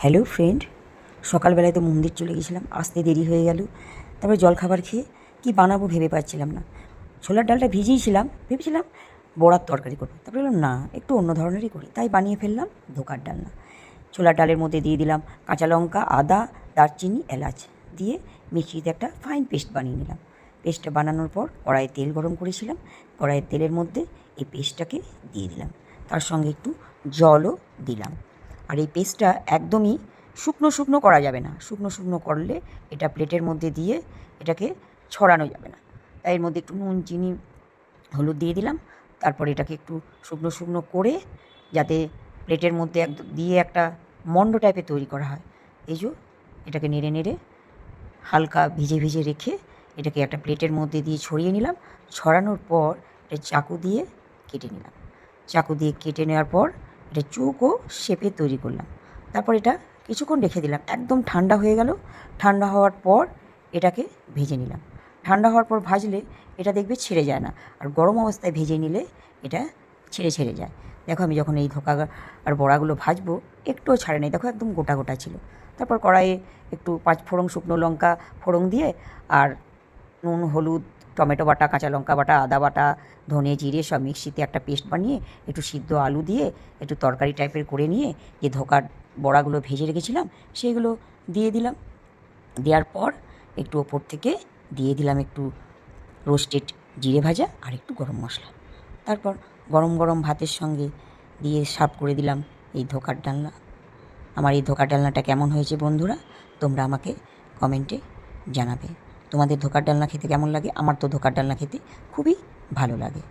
Hello friend, সকালবেলায় তো মন্দির চলে গেছিলাম, আসতে দেরি হয়ে গেল। তারপরে জলখাবার খেয়ে কী বানাবো ভেবে পাচ্ছিলাম না। ছোলার ডালটা ভিজিয়েছিলাম, ভেবেছিলাম বড়ার তরকারি করবো। তারপরে বললাম না, একটু অন্য ধরনেরই করি, তাই বানিয়ে ফেললাম ধোকার ডালনা। ছোলার ডালের মধ্যে দিয়ে দিলাম কাঁচা লঙ্কা, আদা, দারচিনি, এলাচ দিয়ে মিক্সিতে একটা ফাইন পেস্ট বানিয়ে নিলাম। পেস্টটা বানানোর পর কড়াইয়ে তেল গরম করেছিলাম, কড়াইয়ের তেলের মধ্যে এই পেস্টটাকে দিয়ে দিলাম, তার সঙ্গে একটু জলও দিলাম। আর এই পেস্টটা একদমই শুকনো শুকনো করা যাবে না, শুকনো শুকনো করলে এটা প্লেটের মধ্যে দিয়ে এটাকে ছড়ানো যাবে না। তাই এর মধ্যে একটু নুন, চিনি, হলুদ দিয়ে দিলাম। তারপর এটাকে একটু শুকনো শুকনো করে যাতে প্লেটের মধ্যে একদম দিয়ে একটা মণ্ড টাইপের তৈরি করা হয়, এই যে এটাকে নেড়ে নেড়ে হালকা ভিজে ভিজে রেখে এটাকে একটা প্লেটের মধ্যে দিয়ে ছড়িয়ে নিলাম। ছড়ানোর পর এটা চাকু দিয়ে কেটে নিলাম। চাকু দিয়ে কেটে নেওয়ার পর এটা চৌকো শেপে তৈরি করলাম। তারপর এটা কিছুক্ষণ রেখে দিলাম, একদম ঠান্ডা হয়ে গেল। ঠান্ডা হওয়ার পর এটাকে ভেজে নিলাম। ঠান্ডা হওয়ার পর ভাজলে এটা দেখবে ছেড়ে যায় না, আর গরম অবস্থায় ভেজে নিলে এটা ছেড়ে ছেড়ে যায়। দেখো আমি যখন এই ধোকা আর বড়াগুলো ভাজবো একটুও ছাড়ে নেই, দেখো একদম গোটা গোটা ছিল। তারপর কড়াইয়ে একটু 5 ফোড়ন, শুকনো লঙ্কা ফোড়ন দিয়ে আর নুন, হলুদ, টমেটো বাটা, কাঁচা লঙ্কা বাটা, আদা বাটা, ধনে, জিরে সব মিক্সিতে একটা পেস্ট বানিয়ে একটু সিদ্ধ আলু দিয়ে একটু তরকারি টাইপের করে নিয়ে যে ধোকার বড়াগুলো ভেজে রেখেছিলাম সেগুলো দিয়ে দিলাম। দেওয়ার পর একটু ওপর থেকে দিয়ে দিলাম একটু রোস্টেড জিরে ভাজা আর একটু গরম মশলা। তারপর গরম গরম ভাতের সঙ্গে দিয়ে সার্ভ করে দিলাম এই ধোকার ডালনা। আমার এই ধোকার ডালনাটা কেমন হয়েছে বন্ধুরা, তোমরা আমাকে কমেন্টে জানাবে। তোমাদের ধোকার ডালনা খেতে কেমন লাগে? আমার তো ধোকার ডালনা খেতে খুবই ভালো লাগে।